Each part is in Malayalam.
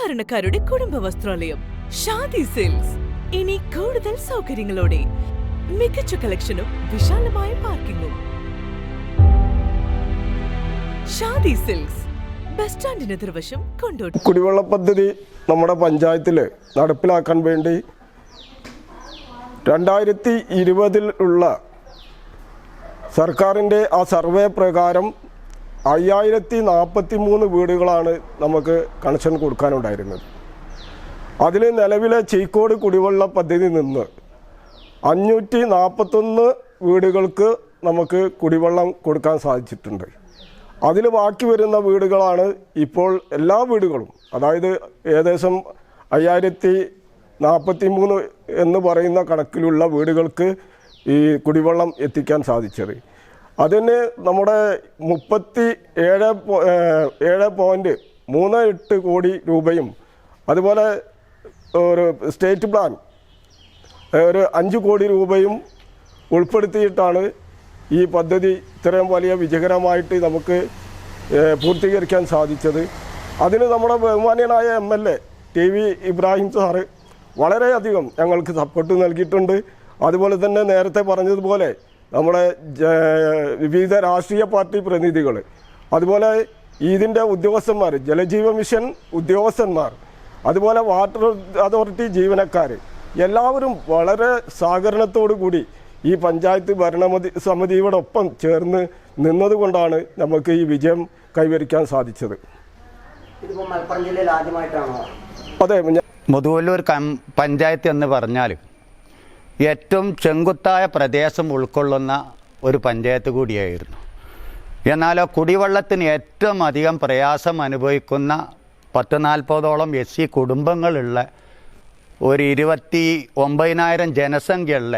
സാധാരണക്കാരുടെ കുടുംബ വസ്ത്രാലയം ഷാദി സിൽക്സ്. ഇനി കൂടുതൽ സൗകര്യങ്ങളോടെ മികച്ച കളക്ഷനും വിശാലമായ പാർക്കിങ്ങും. ഷാദി സിൽക്സ്, ബസ് സ്റ്റാൻഡിന് എതിർവശം, കൊണ്ടോട്ടി. കുടിവെള്ള പദ്ധതി നമ്മുടെ പഞ്ചായത്തിൽ നടപ്പിലാക്കാൻ വേണ്ടി 2020 ഉള്ള സർക്കാരിൻ്റെ ആ സർവേ പ്രകാരം 5043 വീടുകളാണ് നമുക്ക് കണക്ഷൻ കൊടുക്കാനുണ്ടായിരുന്നത്. അതിൽ നിലവിലെ ചീക്കോട് കുടിവെള്ള പദ്ധതി നിന്ന് 541 വീടുകൾക്ക് നമുക്ക് കുടിവെള്ളം കൊടുക്കാൻ സാധിച്ചിട്ടുണ്ട്. അതിൽ ബാക്കി വരുന്ന വീടുകളാണ് ഇപ്പോൾ എല്ലാ വീടുകളും, അതായത് ഏകദേശം 5043 എന്ന് പറയുന്ന കണക്കിലുള്ള വീടുകൾക്ക് ഈ കുടിവെള്ളം എത്തിക്കാൻ സാധിച്ചത്. അതിന് നമ്മുടെ 37.38 കോടി രൂപയും അതുപോലെ ഒരു സ്റ്റേറ്റ് പ്ലാൻ ഒരു 5 കോടി രൂപയും ഉൾപ്പെടുത്തിയിട്ടാണ് ഈ പദ്ധതി ഇത്രയും വലിയ വിജയകരമായിട്ട് നമുക്ക് പൂർത്തീകരിക്കാൻ സാധിച്ചത്. അതിന് നമ്മുടെ ബഹുമാന്യനായ MLA TV ഇബ്രാഹിം സാറ് വളരെയധികം ഞങ്ങൾക്ക് സപ്പോർട്ട് നൽകിയിട്ടുണ്ട്. അതുപോലെ തന്നെ നേരത്തെ പറഞ്ഞതുപോലെ നമ്മുടെ വിവിധ രാഷ്ട്രീയ പാർട്ടി പ്രതിനിധികൾ, അതുപോലെ ഇതിൻ്റെ ഉദ്യോഗസ്ഥന്മാർ, ജലജീവ മിഷൻ ഉദ്യോഗസ്ഥന്മാർ, അതുപോലെ വാട്ടർ അതോറിറ്റി ജീവനക്കാർ എല്ലാവരും വളരെ സഹകരണത്തോടു കൂടി ഈ പഞ്ചായത്ത് ഭരണസമിതിയോടൊപ്പം ചേർന്ന് നിന്നതുകൊണ്ടാണ് നമുക്ക് ഈ വിജയം കൈവരിക്കാൻ സാധിച്ചത്. അതെ, മുതുവല്ലൂർ പഞ്ചായത്ത് എന്ന് പറഞ്ഞാൽ ഏറ്റവും ചെങ്കുത്തായ പ്രദേശം ഉൾക്കൊള്ളുന്ന ഒരു പഞ്ചായത്ത് കൂടിയായിരുന്നു. എന്നാൽ കുടിവെള്ളത്തിന് ഏറ്റവും അധികം പ്രയാസം അനുഭവിക്കുന്ന 40-40ഓളം SC കുടുംബങ്ങളുള്ള ഒരു 29,000 ജനസംഖ്യയുള്ള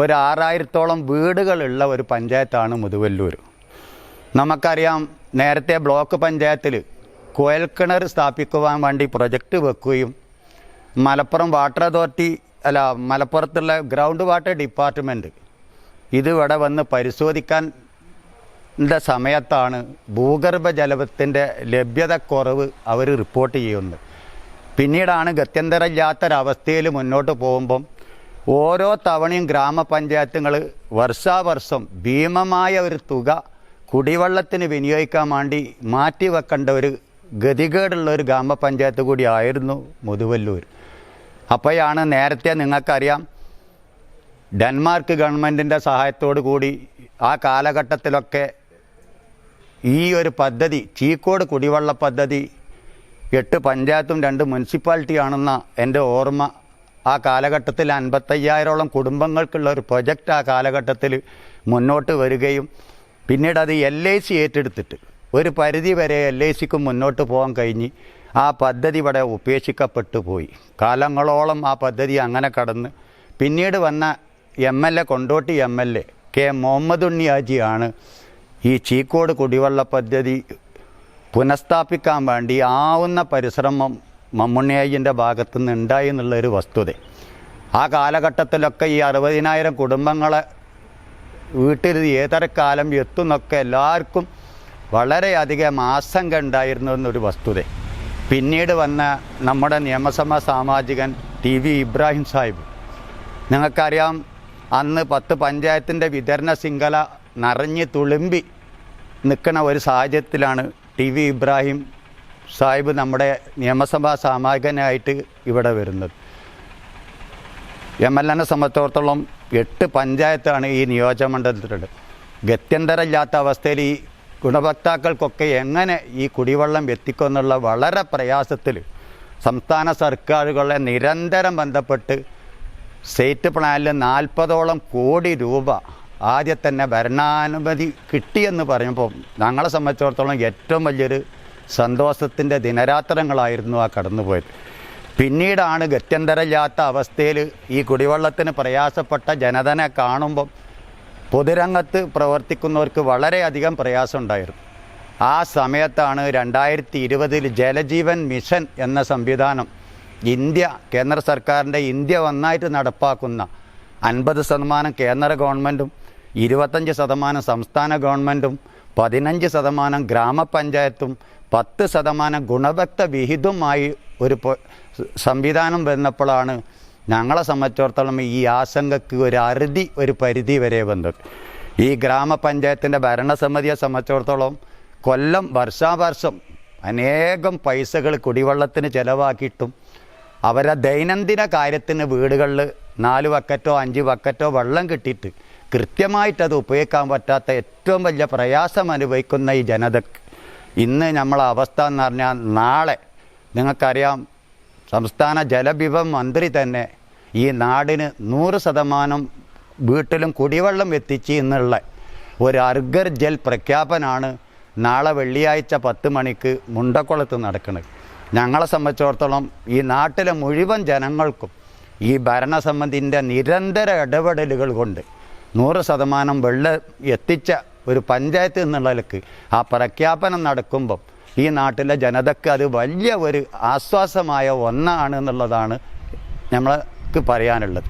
ഒരു 6,000ഓളം വീടുകളുള്ള ഒരു പഞ്ചായത്താണ് മുതുവല്ലൂർ. നമുക്കറിയാം, നേരത്തെ ബ്ലോക്ക് പഞ്ചായത്തിൽ കുഴൽക്കിണർ സ്ഥാപിക്കുവാൻ വേണ്ടി പ്രൊജക്റ്റ് വെക്കുകയും മലപ്പുറം വാട്ടർ അതോറിറ്റി മലപ്പുറത്തുള്ള ഗ്രൗണ്ട് വാട്ടർ ഡിപ്പാർട്ട്മെൻറ്റ് ഇതിവിടെ വന്ന് പരിശോധിക്കാൻ സമയത്താണ് ഭൂഗർഭജലത്തിൻ്റെ ലഭ്യതക്കുറവ് അവർ റിപ്പോർട്ട് ചെയ്യുന്നത്. പിന്നീടാണ് ഗത്യന്തരമില്ലാത്തൊരവസ്ഥയിൽ മുന്നോട്ട് പോകുമ്പം ഓരോ തവണയും ഗ്രാമപഞ്ചായത്തുകൾ വർഷാവർഷം ഭീമമായ ഒരു തുക കുടിവെള്ളത്തിന് വിനിയോഗിക്കാൻ വേണ്ടി മാറ്റിവെക്കേണ്ട ഒരു ഗതികേടുള്ള ഒരു ഗ്രാമപഞ്ചായത്ത് കൂടി ആയിരുന്നു മുതുവല്ലൂർ. അപ്പോഴാണ് നേരത്തെ നിങ്ങൾക്കറിയാം, ഡെൻമാർക്ക് ഗവൺമെൻറ്റിൻ്റെ സഹായത്തോടു കൂടി ആ കാലഘട്ടത്തിലൊക്കെ ഈ ഒരു പദ്ധതി, ചീക്കോട് കുടിവെള്ള പദ്ധതി 8 പഞ്ചായത്തും 2 മുനിസിപ്പാലിറ്റിയാണെന്ന എൻ്റെ ഓർമ്മ. ആ കാലഘട്ടത്തിൽ 55,000ഓളം കുടുംബങ്ങൾക്കുള്ള ഒരു പ്രൊജക്റ്റ് ആ കാലഘട്ടത്തിൽ മുന്നോട്ട് വരികയും പിന്നീട് അത് LIC ഏറ്റെടുത്തിട്ട് ഒരു പരിധി വരെ LICക്ക് മുന്നോട്ട് പോകാൻ കഴിഞ്ഞ് ആ പദ്ധതി ഇവിടെ ഉപേക്ഷിക്കപ്പെട്ടു പോയി. കാലങ്ങളോളം ആ പദ്ധതി അങ്ങനെ കടന്ന് പിന്നീട് വന്ന MLA, Kondotty MLA K. Muhammad ഉണ്ണി ഹാജിയാണ് ഈ ചീക്കോട് കുടിവെള്ള പദ്ധതി പുനഃസ്ഥാപിക്കാൻ വേണ്ടി ആവുന്ന പരിശ്രമം മമ്മുണ്ണി ഹാജിൻ്റെ ഭാഗത്തുനിന്ന് ഉണ്ടായി എന്നുള്ളൊരു വസ്തുത. ആ കാലഘട്ടത്തിലൊക്കെ ഈ 60,000 കുടുംബങ്ങളെ വീട്ടിൽ ഏതൊരക്കാലം എത്തുന്നൊക്കെ എല്ലാവർക്കും വളരെയധികം ആശങ്ക ഉണ്ടായിരുന്നു എന്നൊരു വസ്തുത. പിന്നീട് വന്ന നമ്മുടെ നിയമസഭാ സാമാജികൻ TV ഇബ്രാഹിം സാഹിബ്, നിങ്ങൾക്കറിയാം, അന്ന് 10 പഞ്ചായത്തിൻ്റെ വിതരണ ശൃംഖല നിറഞ്ഞ് തുളുമ്പി നിൽക്കുന്ന ഒരു സാഹചര്യത്തിലാണ് TV ഇബ്രാഹിം സാഹിബ് നമ്മുടെ നിയമസഭാ സാമാജികനായിട്ട് ഇവിടെ വരുന്നത്. MLAനെ സംബന്ധിച്ചിടത്തോളം 8 പഞ്ചായത്താണ് ഈ നിയോജകമണ്ഡലത്തിലുള്ളത്. ഗത്യന്തരമില്ലാത്ത അവസ്ഥയിൽ ഈ ഗുണഭോക്താക്കൾക്കൊക്കെ എങ്ങനെ ഈ കുടിവെള്ളം എത്തിക്കുമെന്നുള്ള വളരെ പ്രയാസത്തിൽ സംസ്ഥാന സർക്കാരുകളെ നിരന്തരം ബന്ധപ്പെട്ട് സ്റ്റേറ്റ് പ്ലാനിൽ 40ഓളം കോടി രൂപ ആദ്യം തന്നെ ഭരണാനുമതി കിട്ടിയെന്ന് പറയുമ്പോൾ ഞങ്ങളെ സംബന്ധിച്ചിടത്തോളം ഏറ്റവും വലിയൊരു സന്തോഷത്തിൻ്റെ ദിനരാത്രങ്ങളായിരുന്നു ആ കടന്നുപോയത്. പിന്നീടാണ് ഗത്യന്തരമില്ലാത്ത അവസ്ഥയിൽ ഈ കുടിവെള്ളത്തിന് പ്രയാസപ്പെട്ട ജനതനെ കാണുമ്പം പൊതുരംഗത്ത് പ്രവർത്തിക്കുന്നവർക്ക് വളരെയധികം പ്രയാസമുണ്ടായിരുന്നു. ആ സമയത്താണ് 2020 ജലജീവൻ മിഷൻ എന്ന സംവിധാനം കേന്ദ്ര സർക്കാരിൻ്റെ ഇന്ത്യ ഒന്നായിട്ട് നടപ്പാക്കുന്ന 50% കേന്ദ്ര ഗവൺമെൻറ്റും 25% സംസ്ഥാന ഗവൺമെൻറ്റും 15% ഗ്രാമപഞ്ചായത്തും 10% ഗുണഭോക്തൃ വിഹിതവുമായി ഒരു സംവിധാനം വന്നപ്പോഴാണ് ഞങ്ങളെ സംബന്ധിച്ചിടത്തോളം ഈ ആശങ്കയ്ക്ക് ഒരു പരിധി വരെ വന്നത്. ഈ ഗ്രാമപഞ്ചായത്തിൻ്റെ ഭരണസമിതിയെ സംബന്ധിച്ചിടത്തോളം കൊല്ലം വർഷാവർഷം അനേകം പൈസകൾ കുടിവെള്ളത്തിന് ചിലവാക്കിയിട്ടും അവരെ ദൈനംദിന കാര്യത്തിന് വീടുകളിൽ 4 ബക്കറ്റോ 5 ബക്കറ്റോ വെള്ളം കിട്ടിയിട്ട് കൃത്യമായിട്ടത് ഉപയോഗിക്കാൻ പറ്റാത്ത ഏറ്റവും വലിയ പ്രയാസം അനുഭവിക്കുന്ന ഈ ജനതയ്ക്ക് ഇന്ന് നമ്മളെ അവസ്ഥ എന്ന് പറഞ്ഞാൽ, നാളെ നിങ്ങൾക്കറിയാം സംസ്ഥാന ജലവിഭവ മന്ത്രി തന്നെ ഈ നാടിന് 100% വീട്ടിലും കുടിവെള്ളം എത്തിച്ച് എന്നുള്ള ഒരു അർഗർ ജൽ പ്രഖ്യാപനമാണ് നാളെ വെള്ളിയാഴ്ച 10 മണിക്ക് മുണ്ടക്കുളത്ത് നടക്കുന്നത്. ഞങ്ങളെ സംബന്ധിച്ചിടത്തോളം ഈ നാട്ടിലെ മുഴുവൻ ജനങ്ങൾക്കും ഈ ഭരണസമിതിൻ്റെ നിരന്തര ഇടപെടലുകൾ കൊണ്ട് 100% വെള്ളം എത്തിച്ച ഒരു പഞ്ചായത്ത് എന്നുള്ളതിലേക്ക് ആ പ്രഖ്യാപനം നടക്കുമ്പം ഈ നാട്ടിലെ ജനതയ്ക്ക് അത് വലിയ ഒരു ആശ്വാസമായ ഒന്നാണ് എന്നുള്ളതാണ് നമ്മൾക്ക് പറയാനുള്ളത്.